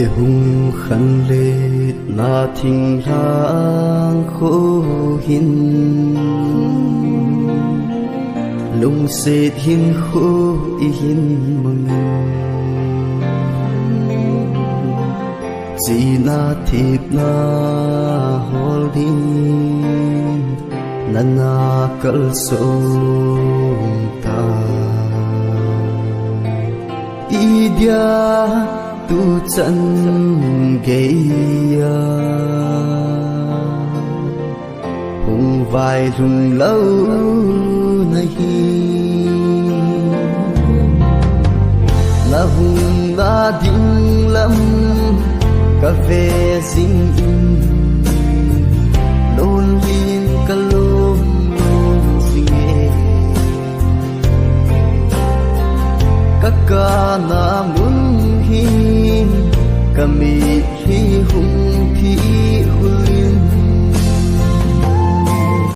hung khăn lệ na thình lang khô hin lung sệt hin khô hin mừng chỉ na thịt na hol hin na na kal sông ta idia tu chân gaya hùng vai lùng lâu nahi na hùng na ding lam cà phê ding lôn liên ca lôm lôm ding kaka na mun hin kami hi hung thi